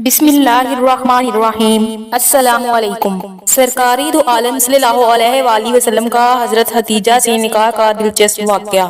بسم اللہ الرحمن الرحیم۔ السلام علیکم۔ سرکاری دو عالم صلی اللہ علیہ وآلہ وسلم کا حضرت ختیجہ سے نکاح کا دلچسپ واقعہ۔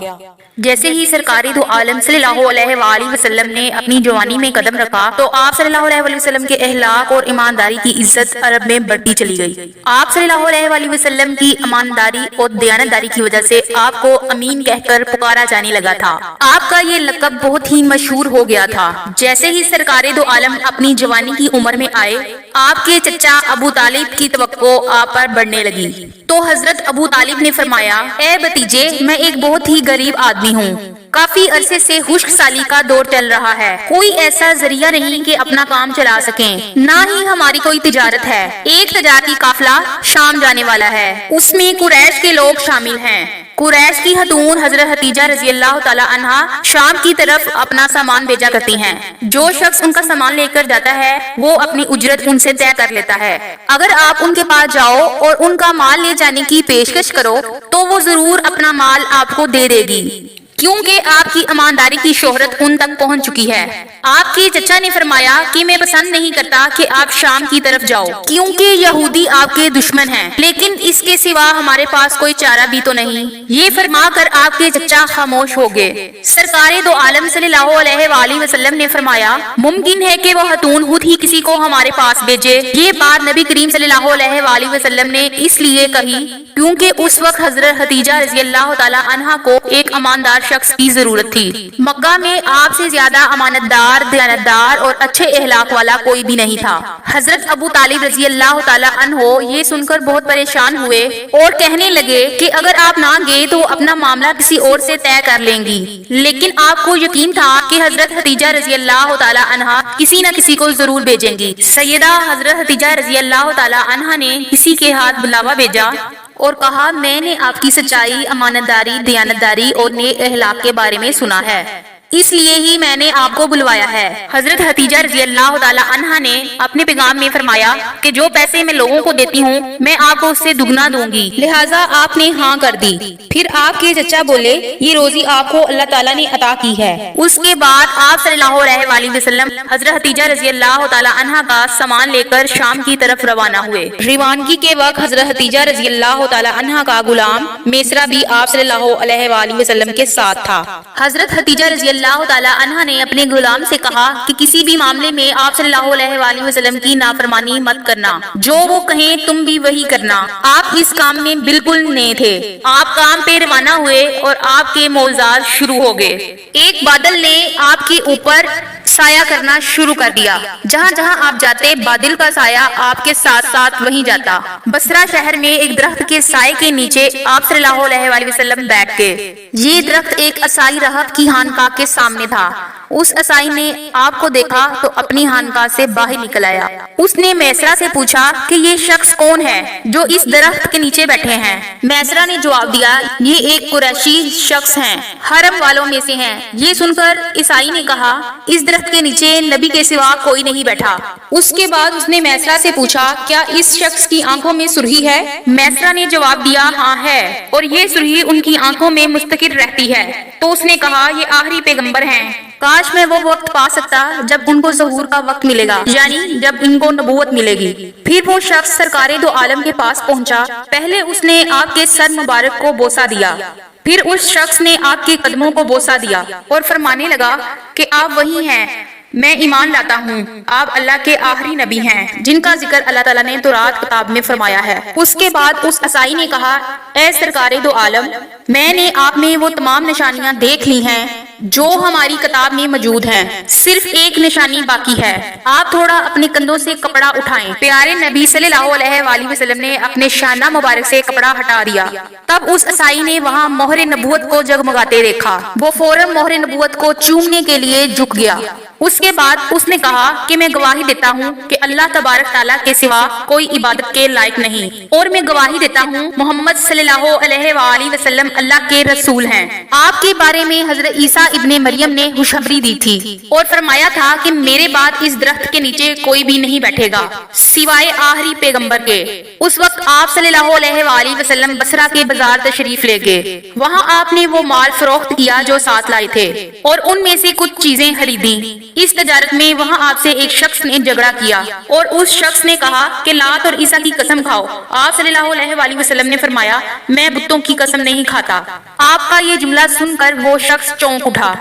جیسے ہی سرکاری دو عالم صلی اللہ علیہ وآلہ وسلم نے اپنی جوانی میں قدم رکھا تو آپ صلی اللہ علیہ وآلہ وسلم کے اخلاق اور ایمانداری کی عزت عرب میں بڑھتی چلی گئی۔ آپ صلی اللہ علیہ وآلہ وسلم کی ایمانداری اور دیانتداری کی وجہ سے آپ کو امین کہہ کر پکارا جانے لگا تھا۔ آپ کا یہ لقب بہت ہی مشہور ہو گیا تھا۔ جیسے ہی سرکار دو عالم اپنی جوانی کی عمر میں آئے، آپ کے چچا ابو طالب کی توقع آپ پر بڑھنے لگی تو حضرت ابو طالب نے فرمایا، اے بھتیجے، میں ایک بہت ہی غریب آدمی ہوں۔ کافی عرصے سے خشک سالی کا دور چل رہا ہے۔ کوئی ایسا ذریعہ نہیں کہ اپنا کام چلا سکیں، نہ ہی ہماری کوئی تجارت ہے۔ ایک تجارتی قافلہ شام جانے والا ہے، اس میں قریش کے لوگ شامل ہیں۔ قریش کی خاتون حضرت ختیجہ رضی اللہ تعالی عنہا شام کی طرف اپنا سامان بھیجا کرتی ہیں۔ جو شخص ان کا سامان لے کر جاتا ہے وہ اپنی اجرت ان سے طے کر لیتا ہے۔ اگر آپ ان کے پاس جاؤ اور ان کا مال لے جانے کی پیشکش کرو تو وہ ضرور اپنا مال آپ کو دے دے گی، کیونکہ آپ کی ایمانداری کی شہرت ان تک پہنچ چکی ہے۔ آپ کے چچا نے فرمایا کہ میں پسند نہیں کرتا کہ آپ شام کی طرف جاؤ، کیونکہ یہودی آپ کے دشمن ہیں، لیکن اس کے سوا ہمارے پاس کوئی چارہ بھی تو نہیں۔ یہ فرما کر آپ کے چچا خاموش ہو گئے۔ سرکار دو عالم صلی اللہ علیہ وآلہ وسلم نے فرمایا، ممکن ہے کہ وہ خاتون خود ہی کسی کو ہمارے پاس بھیجے۔ یہ بات نبی کریم صلی اللہ علیہ وآلہ وسلم نے اس لیے کہی کیونکہ اس وقت حضرت ختیجہ رضی اللہ تعالی عنہا کو ایک ایماندار شخص کی ضرورت تھی۔ مکہ میں آپ سے زیادہ امانت دار، دیانتدار اور اچھے اخلاق والا کوئی بھی نہیں تھا۔ حضرت ابو طالب رضی اللہ تعالی عنہ یہ سن کر بہت پریشان ہوئے اور کہنے لگے کہ اگر آپ نہ گئے تو اپنا معاملہ کسی اور سے طے کر لیں گی، لیکن آپ کو یقین تھا کہ حضرت ختیجہ رضی اللہ تعالی عنہا کسی نہ کسی کو ضرور بھیجیں گی۔ سیدہ حضرت ختیجہ رضی اللہ تعالی عنہا نے کسی کے ہاتھ بلاوا بھیجا اور کہا، میں نے آپ کی سچائی، امانتداری، دیانتداری اور نیک اخلاق کے بارے میں سنا ہے، اس لیے ہی میں نے آپ کو بلوایا ہے۔ حضرت ختیجہ رضی اللہ تعالی عنہا نے اپنے پیغام میں فرمایا کہ جو پیسے میں لوگوں کو دیتی ہوں میں آپ کو اس سے دگنا دوں گی، لہٰذا آپ نے ہاں کر دی۔ پھر آپ کے چچا بولے، یہ روزی آپ کو اللہ تعالیٰ نے عطا کی ہے۔ اس کے بعد آپ صلی اللہ علیہ وآلہ وسلم حضرت ختیجہ رضی اللہ تعالی عنہا کا سامان لے کر شام کی طرف روانہ ہوئے۔ روانگی کے وقت حضرت ختیجہ رضی اللہ تعالی عنہا کا غلام میسرہ بھی آپ صلی اللہ علیہ وآلہ وسلم کے ساتھ تھا۔ حضرت ختیجہ رضی اللہ تعالی عنہا نے اپنے غلام سے کہا کہ کسی بھی معاملے میں آپ صلی اللہ علیہ وآلہ وسلم کی نافرمانی مت کرنا، جو وہ کہیں تم بھی وہی کرنا۔ آپ اس کام میں بالکل نئے تھے۔ آپ کام پہ روانہ ہوئے اور آپ کے معجزات شروع ہو گئے۔ ایک بادل نے آپ کے اوپر سایہ کرنا شروع کر دیا۔ جہاں جہاں آپ جاتے بادل کا سایہ آپ کے ساتھ ساتھ وہیں جاتا۔ بصرہ شہر میں ایک درخت کے سائے کے نیچے آپ صلی اللہ علیہ وآلہ وسلم بیٹھ گئے۔ یہ درخت ایک عیسائی راہب کی خانقاہ کے سامنے تھا۔ اس عیسائی نے آپ کو دیکھا تو اپنی خانقاہ سے باہر نکل آیا۔ اس نے میسرہ سے پوچھا کہ یہ شخص کون ہے جو اس درخت کے نیچے بیٹھے ہیں؟ میسرہ نے جواب دیا، یہ ایک قریشی شخص ہیں، حرم والوں میں سے ہیں۔ یہ سن کر عیسائی نے کہا، اس درخت کے نیچے نبی کے سوا کوئی نہیں بیٹھا۔ اس کے بعد اس نے میسرہ سے پوچھا، کیا اس شخص کی آنکھوں میں سرخی ہے؟ میسرہ نے جواب دیا، ہاں ہے، اور یہ سرخی ان کی آنکھوں میں مستقر رہتی ہے۔ تو اس نے کہا، یہ آخری پیغمبر ہیں، کاش میں وہ وقت پا سکتا جب ان کو ظہور کا وقت ملے گا، یعنی جب ان کو نبوت ملے گی۔ پھر وہ شخص سرکار دو عالم کے پاس پہنچا۔ پہلے اس نے آپ کے سر مبارک کو بوسہ دیا، پھر اس شخص نے آپ کے قدموں کو بوسہ دیا اور فرمانے لگا کہ آپ وہی ہیں، میں ایمان لاتا ہوں، آپ اللہ کے آخری نبی ہیں جن کا ذکر اللہ تعالیٰ نے تورات کتاب میں فرمایا ہے۔ اس کے بعد اس عیسائی نے کہا، اے سرکار دو عالم، میں نے آپ میں وہ تمام نشانیاں دیکھ لی ہیں جو ہماری کتاب میں موجود ہیں، صرف ایک نشانی باقی ہے، آپ تھوڑا اپنے کندھوں سے کپڑا اٹھائیں۔ پیارے نبی صلی اللہ علیہ وآلہ وسلم نے اپنے شانہ مبارک سے کپڑا ہٹا دیا۔ تب اس عیسائی نے وہاں مہر نبوت کو جگمگاتے دیکھا۔ وہ فوراً مہر نبوت کو چومنے کے لیے جھک گیا۔ اس کے بعد اس نے کہا کہ میں گواہی دیتا ہوں کہ اللہ تبارک تعالیٰ کے سوا کوئی عبادت کے لائق نہیں، اور میں گواہی دیتا ہوں محمد صلی اللہ علیہ وآلہ وسلم اللہ کے رسول ہیں۔ آپ کے بارے میں حضرت عیسیٰ ابن مریم نے خوشخبری دی تھی اور فرمایا تھا کہ میرے بعد اس درخت کے نیچے کوئی بھی نہیں بیٹھے گا سوائے آخری پیغمبر کے۔ اس وقت آپ صلی اللہ علیہ وآلہ وسلم بصرہ کے بازار تشریف لے گئے۔ وہاں آپ نے وہ مال فروخت کیا جو ساتھ لائے تھے اور ان میں سے کچھ چیزیں خریدیں۔ اس تجارت میں وہاں آپ سے ایک شخص نے جھگڑا کیا اور اس شخص نے کہا کہ لات اور عیسیٰ کی قسم کھاؤ۔ آپ صلی اللہ علیہ وآلہ وسلم نے فرمایا میں بتوں کی قسم نہیں کھاتا۔ آپ کا یہ جملہ سن کر وہ شخص چونک اٹھا،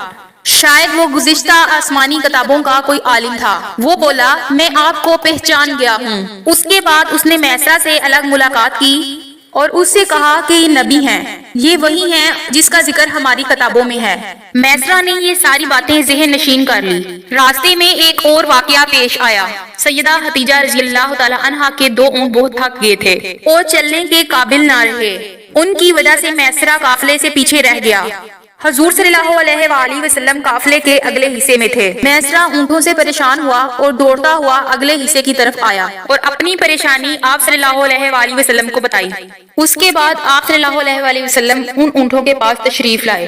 شاید وہ گزشتہ آسمانی کتابوں کا کوئی عالم تھا۔ وہ بولا میں آپ کو پہچان گیا ہوں۔ اس کے بعد اس نے میسرہ سے الگ ملاقات کی اور اس سے کہا کہ یہ نبی ہیں، یہ وہی ہیں جس کا ذکر ہماری کتابوں میں ہے۔ میسرہ نے یہ ساری باتیں ذہن نشین کر لی۔ راستے میں ایک اور واقعہ پیش آیا۔ سیدہ حتیجہ رضی اللہ تعالی عنہا کے 2 اونٹ بہت تھک گئے تھے اور چلنے کے قابل نہ رہے۔ ان کی وجہ سے میسرہ قافلے سے پیچھے رہ گیا۔ حضور صلی اللہ علیہ وآلہ وسلم قافلے کے اگلے حصے میں تھے۔ میسرہ اونٹوں سے پریشان ہوا اور دوڑتا ہوا اگلے حصے کی طرف آیا اور اپنی پریشانی آپ صلی اللہ علیہ وآلہ وسلم کو بتائی۔ اس کے بعد آپ صلی اللہ علیہ وآلہ وسلم ان اونٹوں کے پاس تشریف لائے،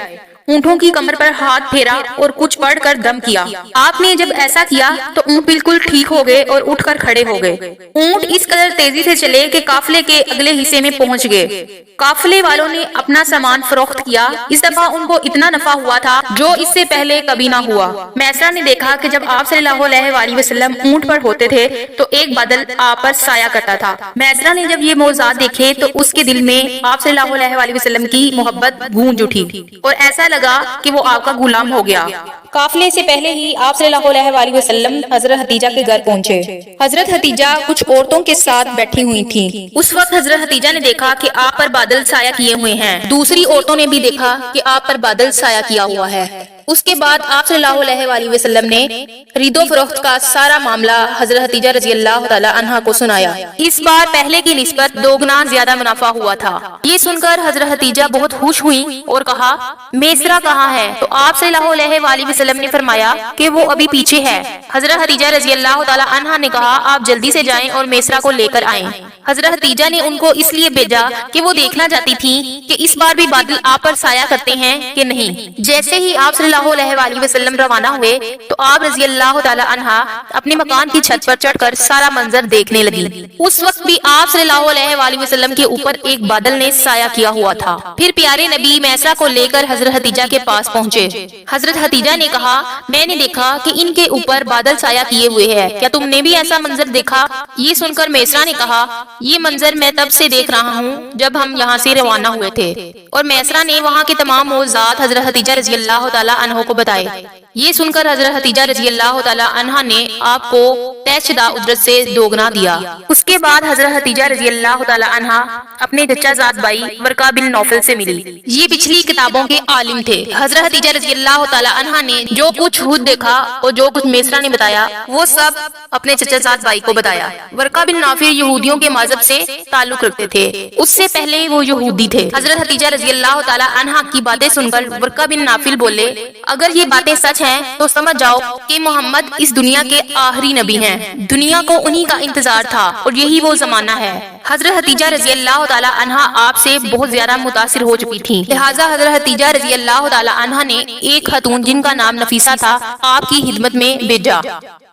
اونٹوں کی کمر پر ہاتھ پھیرا اور کچھ پڑھ کر دم کیا۔ آپ نے جب ایسا کیا تو اونٹ بالکل ٹھیک ہو گئے اور اٹھ کر کھڑے ہو گئے۔ اونٹ اس قدر تیزی سے چلے کہ قافلے کے اگلے حصے میں پہنچ گئے۔ قافلے والوں نے اپنا سامان فروخت کیا۔ اس دفعہ ان کو اتنا نفع ہوا تھا جو اس سے پہلے کبھی نہ ہوا۔ میسرہ نے دیکھا کہ جب آپ صلی اللہ علیہ وآلہ وسلم اونٹ پر ہوتے تھے تو ایک بادل آپ پر سایہ کرتا تھا۔ میسرہ نے جب یہ موضوعات دیکھے تو اس کے دل میں آپ صلی اللہ علیہ وآلہ وسلم کی محبت گونج اٹھی اور ایسا لگا کہ وہ آپ کا غلام ہو گیا۔ قافلے سے پہلے ہی آپ صلی اللہ علیہ وآلہ وسلم حضرت حتیجہ کے گھر پہنچے۔ حضرت حتیجہ کچھ عورتوں کے ساتھ بیٹھی ہوئی تھیں۔ اس وقت حضرت حتیجہ نے دیکھا کہ آپ پر بادل سایہ کیے ہوئے ہیں۔ دوسری عورتوں نے بھی دیکھا کہ آپ پر بادل سایہ کیا ہوا ہے۔ اس کے بعد آپ صلی اللہ علیہ وآلہ وسلم نے خرید و فروخت کا سارا معاملہ حضرت حتیجہ رضی اللہ تعالی عنہا کو سنایا۔ اس بار پہلے کی نسبت 2 گنا زیادہ منافع ہوا تھا۔ یہ سن کر حضرت حتیجہ بہت خوش ہوئی اور کہا میسرہ کہاں ہے؟ تو آپ صلی اللہ علیہ وآلہ وسلم نے فرمایا کہ وہ ابھی پیچھے ہے۔ حضرت حتیجہ رضی اللہ تعالی عنہا نے کہا آپ جلدی سے جائیں اور میسرہ کو لے کر آئیں۔ حضرت حتیجہ نے ان کو اس لیے بھیجا کہ وہ دیکھنا چاہتی تھیں کہ اس بار بھی بادل آپ پر سایہ کرتے ہیں کہ نہیں۔ جیسے ہی آپ صلی اللہ علیہ وآلہ وسلم روانہ ہوئے تو آپ رضی اللہ تعالی عنہا اپنے مکان کی چھت پر چڑھ کر سارا منظر دیکھنے لگی۔ اس وقت بھی آپ صلی اللہ علیہ وآلہ وسلم کے اوپر ایک بادل نے سایہ کیا ہوا تھا۔ پھر پیارے نبی میسرہ کو لے کر حضرت حتیجہ کے پاس پہنچے۔ حضرت حتیجہ نے کہا میں نے دیکھا کہ ان کے اوپر بادل سایہ کیے ہوئے ہیں، کیا تم نے بھی ایسا منظر دیکھا؟ یہ سن کر میسرہ نے کہا یہ منظر میں تب سے دیکھ رہا ہوں جب ہم یہاں سے روانہ ہوئے تھے۔ اور میسرہ نے وہاں کے تمام موضوعات حضرت حتیجہ رضی اللہ تعالی عنہ کو بتائے۔ یہ سن کر حضرت حتیجہ رضی اللہ تعالی عنہا نے آپ کو طے شدہ اجرت سے 2 گنا دیا۔ اس کے بعد حضرت حتیجہ رضی اللہ تعالی عنہا اپنے چچا زاد بھائی ورقہ بن نوفل سے ملی۔ یہ پچھلی کتابوں کے عالم تھے۔ حضرت حتیجہ رضی اللہ تعالی عنہا نے جو کچھ خود دیکھا اور جو کچھ میسرہ نے بتایا وہ سب اپنے چچا زاد بھائی کو بتایا۔ ورقہ بن نوفل یہودیوں کے مذہب سے تعلق رکھتے تھے، اس سے پہلے وہ یہودی تھے۔ حضرت حتیجہ رضی اللہ تعالی عنہا کی باتیں سن کر ورقہ بن نوفل بولے اگر یہ باتیں سچ ہیں تو سمجھ جاؤ کہ محمد اس دنیا کے آخری نبی ہیں، دنیا کو انہی کا انتظار تھا اور یہی وہ زمانہ ہے۔ حضرت حتیجہ رضی اللہ تعالی عنہا آپ سے بہت زیادہ متاثر ہو چکی تھی، لہٰذا حضرت حتیجہ رضی اللہ تعالی عنہا نے ایک خاتون جن کا نام نفیسہ تھا آپ کی خدمت میں بھیجا۔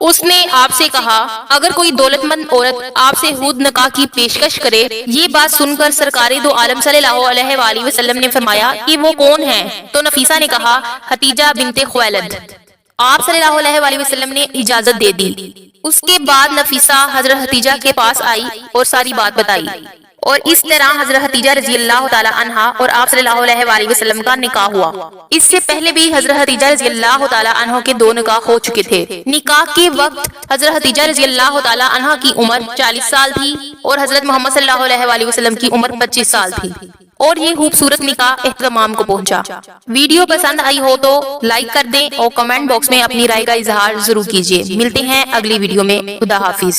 اس نے آپ سے کہا اگر کوئی دولت مند عورت آپ سے خود نکاح کی پیشکش کرے۔ یہ بات سن کر سرکار دو عالم صلی اللہ علیہ وآلہ وسلم نے فرمایا کہ وہ کون ہے؟ تو نفیسہ نے کہا حتیجہ بنت خویلد۔ آپ صلی اللہ علیہ وآلہ وسلم نے اجازت دے دی۔ اس کے بعد نفیسہ حضرت حتیجہ کے پاس آئی اور ساری بات بتائی اور اس طرح حضرت حتیجہ رضی اللہ تعالی عنہا اور آپ صلی اللہ علیہ وآلہ وسلم کا نکاح ہوا۔ اس سے پہلے بھی حضرت حتیجہ رضی اللہ تعالی عنہ کے 2 نکاح ہو چکے تھے۔ نکاح کے وقت حضرت حتیجہ رضی اللہ تعالی عنہا کی عمر 40 سال تھی اور حضرت محمد صلی اللہ علیہ وآلہ وسلم کی عمر 25 سال تھی اور یہ خوبصورت نکاح اہتمام کو پہنچا۔ ویڈیو پسند آئی ہو تو لائک کر دیں اور کمنٹ باکس میں اپنی رائے کا اظہار ضرور کیجیے۔ ملتے ہیں اگلی ویڈیو میں۔ خدا حافظ۔